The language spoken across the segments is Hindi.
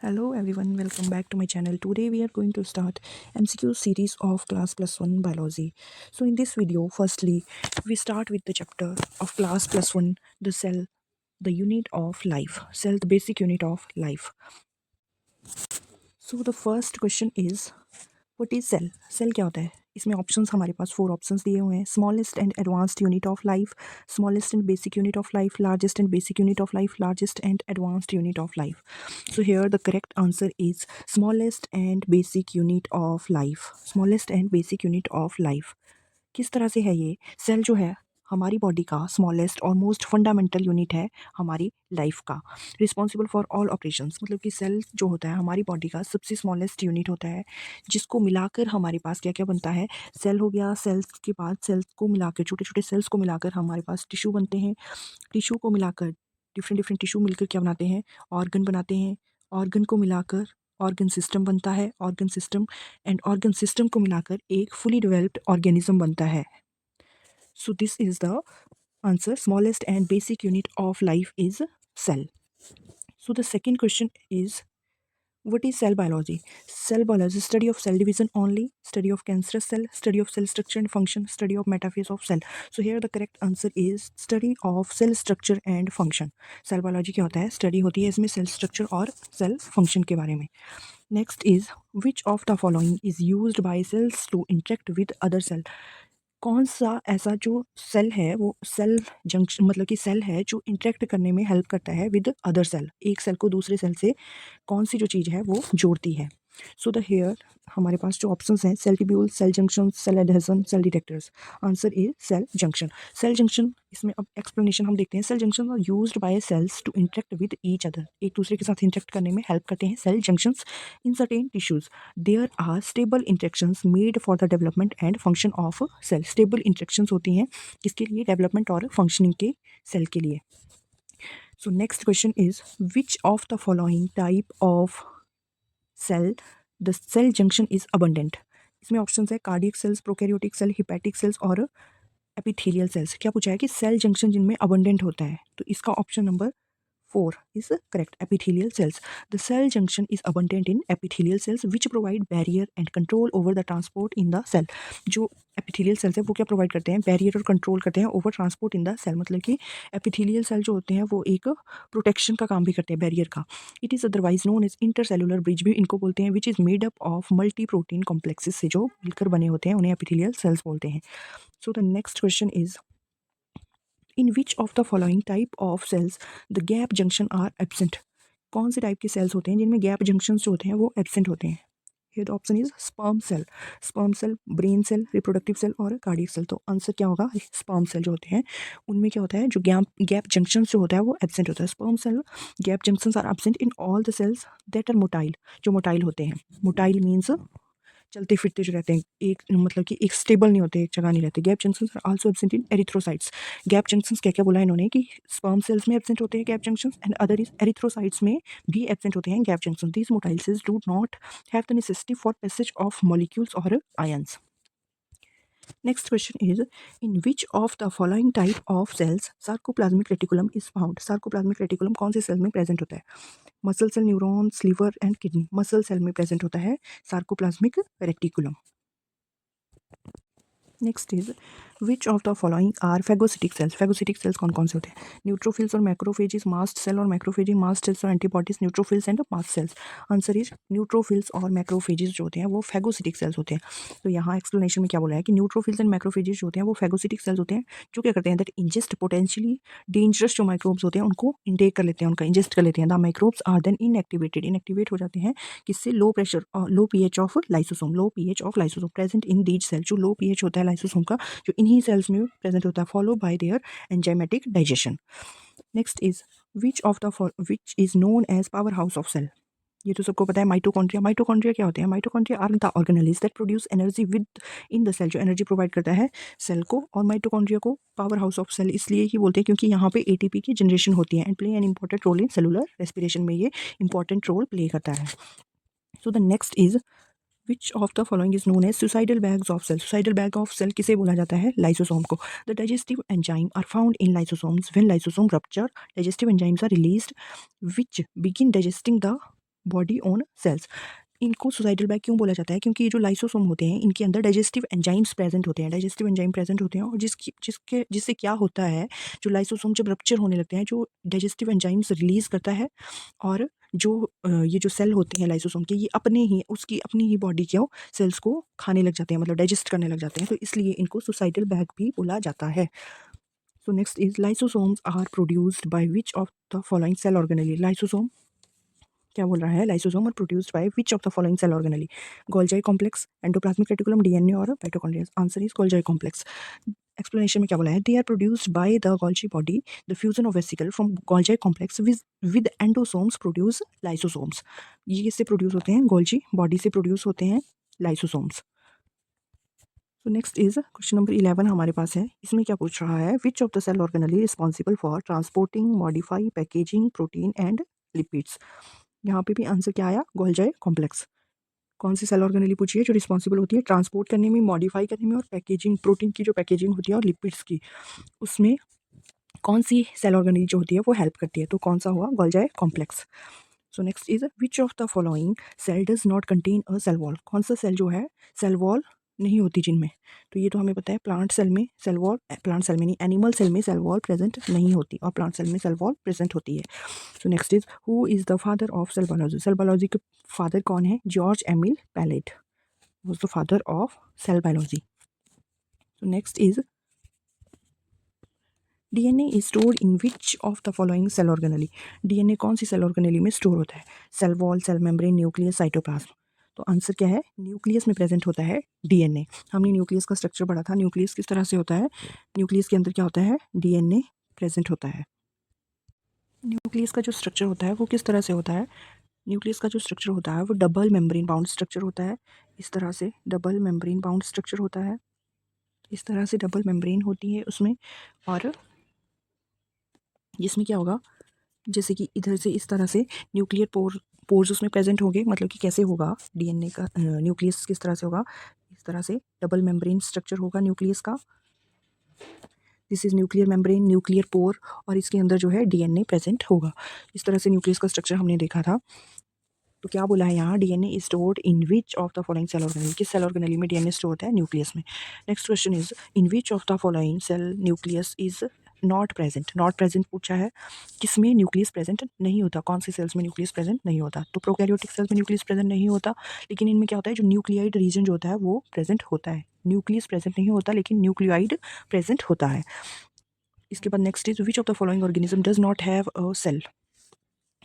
Hello everyone, welcome back to my channel. Today we are going to start MCQ series of class plus 1 biology. So in this video, firstly, we start with the chapter of class plus 1, the cell, the unit of life. Cell, the basic unit of life. So the first question is, what is cell? Cell क्या होता है? इसमें ऑप्शंस हमारे पास 4 ऑप्शंस दिए हुए हैं. Smallest and advanced unit of life, smallest and basic unit of life, largest and basic unit of life, largest and advanced unit of life. So here the correct answer is smallest and basic unit of life. Smallest and basic unit of life. किस तरह से है ये? सेल जो है हमारी बॉडी का स्मॉलेस्ट और मोस्ट फंडामेंटल यूनिट है हमारी लाइफ का. रिस्पॉन्सिबल फॉर ऑल ऑपरेशंस, मतलब कि सेल जो होता है हमारी बॉडी का सबसे स्मॉलेस्ट यूनिट होता है, जिसको मिलाकर हमारे पास क्या क्या बनता है. सेल हो गया, सेल्स के बाद सेल्स को मिलाकर, छोटे छोटे सेल्स को मिलाकर हमारे पास टिश्यू बनते हैं. टिश्यू को मिलाकर डिफरेंट डिफरेंट टिश्यू मिलकर क्या बनाते हैं, ऑर्गन बनाते हैं. ऑर्गन को मिलाकर ऑर्गन सिस्टम बनता है. Organ system and organ system को मिलाकर एक फुली डेवलप्ड ऑर्गेनिज्म बनता है. So this is the answer. Smallest and basic unit of life is cell. So the second question is, what is cell biology? Cell biology is study of cell division only, study of cancerous cell, study of cell structure and function, study of metaphase of cell. So here the correct answer is study of cell structure and function. Cell biology क्या होता है? Study होती है इसमें cell structure और cell function के बारे में. Next is, which of the following is used by cells to interact with other cell? कौन सा ऐसा जो सेल है वो सेल जंक्शन, मतलब कि सेल है जो इंटरेक्ट करने में हेल्प करता है विद अदर सेल. एक सेल को दूसरे सेल से कौन सी जो चीज़ है वो जोड़ती है. सो द हेयर हमारे पास जो ऑप्शंस हैं, cell tubule, cell junction, cell adhesion, cell detectors. Answer is cell junction. Cell junction, इसमें अब एक्सप्लेनेशन हम देखते हैं. Cell junction are used by cells to interact with each other. एक दूसरे के साथ इंटरेक्ट करने में हेल्प करते हैं cell junctions. In certain tissues there are stable interactions made for the development and function of cell. Stable interactions होती हैं किसके लिए? डेवलपमेंट और फंक्शनिंग के सेल के लिए. So next question is, which of the following type of cell the cell junction is abundant. इसमें ऑप्शन है cardiac cells, prokaryotic cell, hepatic cells और एपिथेलियल सेल्स. क्या पूछा है कि सेल जंक्शन जिनमें अबंडेंट होता है, तो इसका option number 4 is correct. Epithelial cells. The cell junction is abundant in epithelial cells which provide barrier and control over the transport in the cell. जो epithelial cells है वो क्या प्रोवाइड करते हैं? बैरियर और कंट्रोल करते हैं over transport in the cell. मतलब कि epithelial सेल जो होते हैं वो एक प्रोटेक्शन का काम भी करते हैं, बैरियर का. It is otherwise known as intercellular bridge भी इनको बोलते हैं, which is made up of multi protein complexes से जो मिलकर बने होते हैं उन्हें epithelial cells बोलते हैं. So the next question is, in which of the following type of cells the gap junction are absent. कौन से टाइप के सेल्स होते हैं जिनमें गैप जंक्शन जो होते हैं वो एब्सेंट होते हैं? ये the option is sperm cell. Sperm cell, brain cell, reproductive cell और कार्डियक सेल. तो आंसर क्या होगा? स्पर्म सेल जो होते हैं उनमें क्या होता है, जो गैप जंक्शन जो होता है वो एब्सेंट होता है. Sperm cell gap junctions are absent in all the cells that are motile. जो मोटाइल होते हैं, मोटाइल मीन्स चलते फिरते जो रहते हैं, एक मतलब कि एक स्टेबल नहीं होते, एक जगह नहीं रहते. Gap junctions are also absent in erythrocytes. Gap junctions क्या क्या बोला इन्होंने कि स्पर्म सेल्स में एब्सेंट होते हैं gap junctions and other is erythrocytes में भी एब्सेंट होते हैं gap junctions. These motile sales do not have the necessity for passage of molecules और ions. Next question is, in which of the following type of cells sarcoplasmic reticulum is found. Sarcoplasmic reticulum कौन से सेल में प्रेजेंट होता है? Muscle cell, neurons, liver and kidney. Muscle cell में प्रेजेंट होता है sarcoplasmic reticulum. Next is, which of the following are phagocytic cells. Phagocytic cells कौन कौन से होते हैं? न्यूट्रोफिल्स और मैक्रोफेजेस, मास्ट सेल और मैक्रोफेजी, मास्ट सेल्स और antibodies, neutrophils and mast cells. Answer is neutrophils और मैक्रोफेजेस जो होते हैं वो फेगोसिटिक सेल्स होते हैं. तो यहाँ एक्सप्लेनेशन में क्या बोला है कि न्यूट्रोफिल्स एंड मैक्रोफेजेस जो होते हैं वो फेगोसिटिक सेल्स होते हैं, जो क्या करते हैं, दैट इंजेस्ट पोटेंशियली डेंजरस जो माइक्रोब्स होते हैं उनको इंटेक कर लेते हैं, उनका इंजेस्ट कर लेते हैं. The microbes are then inactivated. Inactivate हो जाते हैं किससे? लो प्रेशर और low pH of lysosome. Low pH of lysosome present in these cell. जो लो पीएच होता है लाइसोसोम का जो इन्हीं सेल्स में प्रेजेंट होता है, follow by their enzymatic digestion. Next is, which is known as power house of cell. ये तो सबको पता है, माइटोकॉन्ड्रिया. माइटोकॉन्ड्रिया क्या होते हैं? Mitochondria are the organelles that produce energy within the cell. जो एनर्जी प्रोवाइड करता है सेल को. और माइटोकॉन्ड्रिया को पावर हाउस ऑफ सेल इसलिए ही बोलते हैं क्योंकि यहाँ पे एटीपी की जनरेशन होती है and play an important role in cellular respiration में ये इंपॉर्टेंट रोल प्ले करता है. So the next is, which of the following is known as suicidal bags of cell. Suicidal bag of cell किसे बोला जाता है? लाइसोसोम को. The digestive enzyme are found in lysosomes. When lysosome rupture, digestive enzymes are released which begin digesting the body own cells. इनको सुसाइडल बैग क्यों बोला जाता है? क्योंकि ये जो लाइसोसोम होते हैं इनके अंदर डाइजेस्टिव एंजाइम्स प्रेजेंट होते हैं, डाइजेस्टिव एंजाइम प्रेजेंट होते हैं, और जिससे क्या होता है, जो लाइसोसोम जब रप्चर होने लगते हैं, जो डाइजेस्टिव एंजाइम्स रिलीज करता है, और जो ये जो सेल होते हैं लाइसोसोम के, ये अपनी ही बॉडी के सेल्स को खाने लग जाते हैं, मतलब डाइजेस्ट करने लग जाते हैं, तो इसलिए इनको सुसाइडल बैग भी बोला जाता है। So next is lysosomes are produced by which of the following cell organelle. Lysosome क्या बोल रहा है? Lysosome are produced by which of the following cell organelle? Golgi complex, endoplasmic reticulum, DNA और mitochondria. Answer is Golgi complex. Explanation में क्या बोला है? They are produced by the Golgi body, the fusion of vesicle from Golgi complex with endosomes produce lysosomes. ये इससे प्रोड्यूस होते हैं, गोल्जी बॉडी से प्रोड्यूस होते हैं लाइसोसोम्स। तो नेक्स्ट इज क्वेश्चन नंबर 11 हमारे पास है। इसमें क्या पूछ रहा है? Which of the cell organelle responsible for transporting, modify, packaging protein and lipids. यहाँ पे भी आंसर क्या आया? Golgi complex. कौन सी सेल ऑर्गेनेली पूछी है जो रिस्पॉन्सिबल होती है ट्रांसपोर्ट करने में, मॉडिफाई करने में और पैकेजिंग, प्रोटीन की जो पैकेजिंग होती है और लिपिड्स की, उसमें कौन सी सेल ऑर्गेनेली जो होती है वो हेल्प करती है? तो कौन सा हुआ? Golgi complex. So next is which of the following cell does not contain a cell wall. कौन सा सेल जो है सेल वॉल नहीं होती जिनमें? तो ये तो हमें पता है, प्लांट सेल में सेल वॉल, प्लांट सेल में नहीं, एनिमल सेल में सेल वॉल प्रेजेंट नहीं होती, और प्लांट सेल में सेल वॉल प्रेजेंट होती है। So next is who is the father of cell biology. Cell biology के फादर कौन है? George Emil Palade was the father of cell biology. So next is DNA is stored in which of the following cell organelle? DNA कौन सी सेल ऑर्गेनेली में स्टोर होता है? Cell wall, cell membrane, nucleus, cytoplasm. तो आंसर क्या है? न्यूक्लियस में प्रेजेंट होता है डीएनए। हमने न्यूक्लियस का स्ट्रक्चर पढ़ा था। न्यूक्लियस किस तरह से होता है? न्यूक्लियस के अंदर क्या होता है? डीएनए प्रेजेंट होता है। न्यूक्लियस का जो स्ट्रक्चर होता है वो किस तरह से होता है? न्यूक्लियस का जो स्ट्रक्चर होता है वो डबल मेम्ब्रेन बाउंड स्ट्रक्चर होता है। इस तरह से डबल मेम्ब्रेन बाउंड स्ट्रक्चर होता है, इस तरह से डबल मेम्ब्रेन होती है उसमें, और जिसमें क्या होगा, जैसे कि इधर से इस तरह से न्यूक्लियर पोर्स उसमें प्रेजेंट होंगे। मतलब कि कैसे होगा डीएनए का न्यूक्लियस किस तरह से होगा? इस तरह से डबल मेम्ब्रेन स्ट्रक्चर होगा न्यूक्लियस का। This is nuclear membrane, nuclear pore, और इसके अंदर जो है डीएनए प्रेजेंट होगा। इस तरह से न्यूक्लियस का स्ट्रक्चर हमने देखा था। तो क्या बोला है यहाँ? DNA is stored in which of the following cell organelle. किस सेल ऑर्गेनेली में डीएनए स्टोर होता है? न्यूक्लियस में। Next question is in which of the following cell nucleus is not present. Not present पूछा है, किसमें न्यूक्लियस प्रेजेंट नहीं होता? कौन से सेल्स में न्यूक्लियस प्रेजेंट नहीं होता? तो प्रोकैरियोटिक सेल्स में न्यूक्लियस प्रेजेंट नहीं होता, लेकिन इनमें क्या होता है, जो न्यूक्लियाइड रीजन जो होता है वो प्रेजेंट होता है। न्यूक्लियस प्रेजेंट नहीं होता लेकिन न्यूक्लियाइड प्रेजेंट होता है। इसके बाद next is which of the following organism does not have a cell.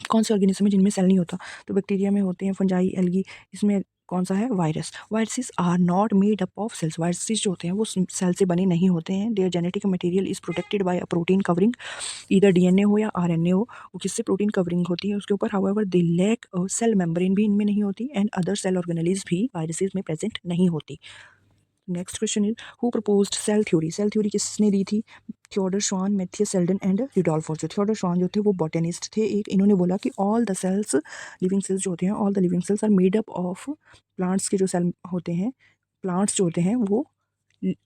कौन से ऑर्गेनिज्म है जिनमें सेल नहीं होता? तो बैक्टीरिया में होते हैं, फंजाई, एल्गी। इसमें कौन सा है? Virus. Viruses are not made up of cells. Viruses जो होते हैं वो सेल से बने नहीं होते हैं। There genetic material is protected by a protein covering, इधर डीएनए हो या आरएनए हो, वो किससे प्रोटीन कवरिंग होती है उसके ऊपर। However they lack cell membrane भी इनमें नहीं होती, एंड अदर सेल ऑर्गेनेलीज भी वायरसेस में प्रेजेंट नहीं होती। Next question is who proposed cell theory. Cell theory किसने दी थी? Theodor Schwann, Matthias Schleiden and Rudolf Virchow. Theodor Schwann जो थे वो बॉटनिस्ट थे एक। इन्होंने बोला कि all the cells, living cells जो होते हैं, all the living cells are made up of plants के जो सेल होते हैं, प्लांट्स जो होते हैं वो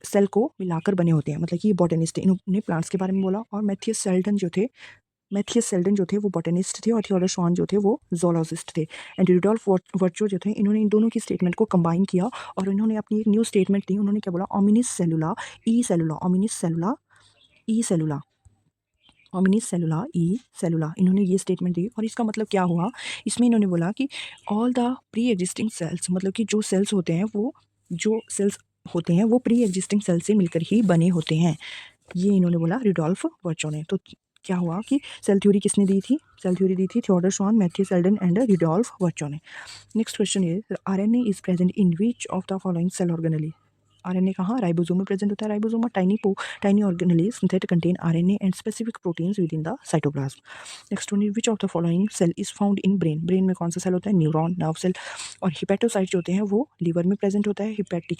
सेल को मिलाकर बने होते हैं। मतलब कि ये बॉटनिस्ट थे, इन्होंने प्लांट्स के बारे में बोला। और मैथियस सेल्डन जो थे वो बॉटनिस्ट थे, और थियोडर श्वान जो थे वो जोलॉजिस्ट थे। एंड रुडोल्फ वर्चो जो थे, इन्होंने इन दोनों की स्टेटमेंट को कंबाइन किया और इन्होंने अपनी एक न्यू स्टेटमेंट दी। उन्होंने क्या बोला? ओमिनिस सेलुला ई सेलुला, ओमिनिस सेलुला ई सेलुला, ओमिनिस सेलुला ई सेलुला। इन्होंने ये स्टेटमेंट दी, और इसका मतलब क्या हुआ? इसमें इन्होंने बोला कि all the pre existing cells, मतलब कि जो सेल्स होते हैं वो प्री एग्जिस्टिंग सेल से मिलकर ही बने होते हैं। ये इन्होंने बोला रुडोल्फ वर्चो ने। तो क्या हुआ कि सेल थ्योरी किसने दी थी? सेल थ्योरी दी थी Theodor Schwann, Matthew Schleiden and Rudolf Virchow ने। Next question is RNA is present in which of the following cell organelle. RNA कहाँ? राइबोसोम में प्रेजेंट होता है। Ribosome tiny organelles that contain RNA and specific proteins within the cytoplasm. Next one is which of the following cell is found in brain. Brain में कौन सा सेल होता है? Neuron, nerve cell. और हिपेटोसाइट जो होते हैं वो लीवर में प्रेजेंट होता है।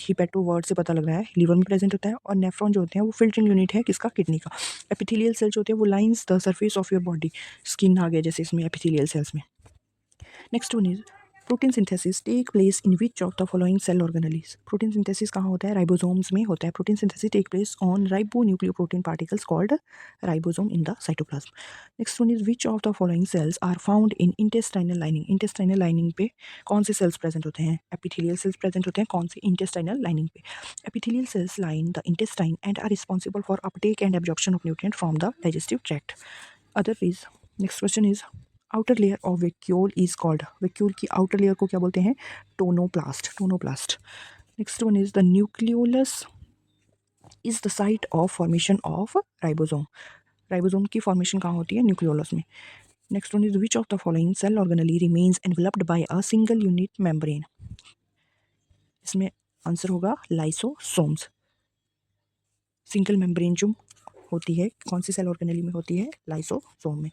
हिपेटो वर्ड से पता लग रहा है, लीवर में प्रेजेंट होता है। और नेफ्रॉन जो होते हैं वो फिल्टरिंग यूनिट है किसका? किडनी का। एपिथेलियल सेल जो होते हैं वो lines the surface of your body. Skin आ गया जैसे इसमें एपिथेलियल सेल्स में। Next one is protein synthesis take place in which of the following cell organelles. Protein synthesis कहाँ होता है? राइबोसोम्स में होता है। Protein synthesis take place on ribonucleoprotein particles called ribosome in the cytoplasm. Next one is which of the following cells are found in intestinal lining. Intestinal lining पे कौन से सेल्स प्रेजेंट होते हैं? एपिथेलियल सेल्स प्रेजेंट होते हैं। कौन से? इंटेस्टाइनल लाइनिंग पे। Epithelial cells line the intestine and are responsible for uptake and absorption of nutrient from the digestive tract. Other is next question is outer layer of vacuole is called. Vacuole की आउटर लेयर को क्या बोलते हैं? Tonoplast. Tonoplast. Next one is the nucleolus is the site of formation of ribosome. Ribosome की फॉर्मेशन कहाँ होती है? न्यूक्लियोलस में। Next one is which of the following cell organelle remains enveloped by a single unit membrane. इसमें आंसर होगा लाइसोसोम्स। सिंगल मेम्ब्रेन जो होती है कौन सी सेल ऑर्गेनेली में होती है? लाइसोसोम में।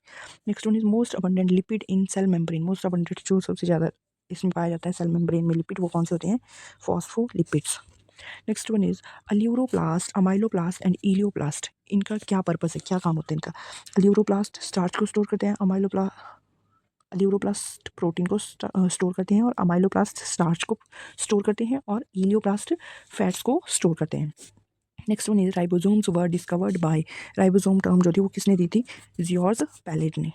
Next one is most abundant lipid in cell membrane. Most abundant जो सबसे ज़्यादा इसमें पाया जाता है सेल मेम्ब्रेन में लिपिड, वो कौन से होते हैं? Phospholipids. Next one is aleuroplast, amyloplast and elaioplast. इनका क्या पर्पस है, क्या काम होता है इनका? अल्यूरोप्लास्ट स्टार्च को स्टोर करते हैं, अल्यूरोप्लास्ट प्रोटीन को स्टोर करते हैं और अमाइलोप्लास्ट स्टार्च को स्टोर करते हैं और इलियोप्लास्ट फैट्स को स्टोर करते हैं। Next one is ribosomes were discovered by. Ribosome term जो थी वो किसने दी थी? जियोर्ज पैलेट ने।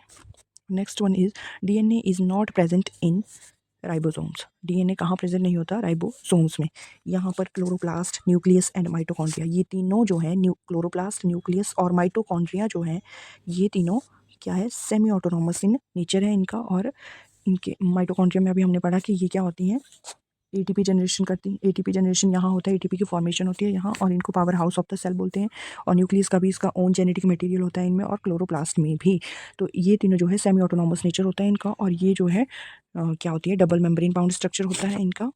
Next one is DNA is not present in ribosomes. DNA कहाँ प्रेजेंट नहीं होता? राइबोसोम्स में। यहाँ पर क्लोरोप्लास्ट, न्यूक्लियस एंड माइटोकॉन्ड्रिया, ये तीनों जो है क्लोरोप्लास्ट, न्यूक्लियस और माइटोकॉन्ड्रिया जो है ये तीनों क्या है? सेमी ऑटोनॉमस इन नेचर है इनका। और इनके माइटोकॉन्ड्रिया में अभी हमने पढ़ा कि ये क्या होती हैं? एटीपी जनरेशन करती हैं। एटीपी जनरेशन यहाँ होता है, एटीपी की फॉर्मेशन होती है यहाँ, और इनको power house of the cell बोलते हैं। और न्यूक्लियस का भी इसका ओन जेनेटिक मटेरियल होता है इनमें, और क्लोरोप्लास्ट में भी। तो ये तीनों जो है सेमी ऑटोनॉमस नेचर होता है इनका। और ये जो है क्या होती है? डबल मेम्ब्रेन बाउंड स्ट्रक्चर होता है इनका।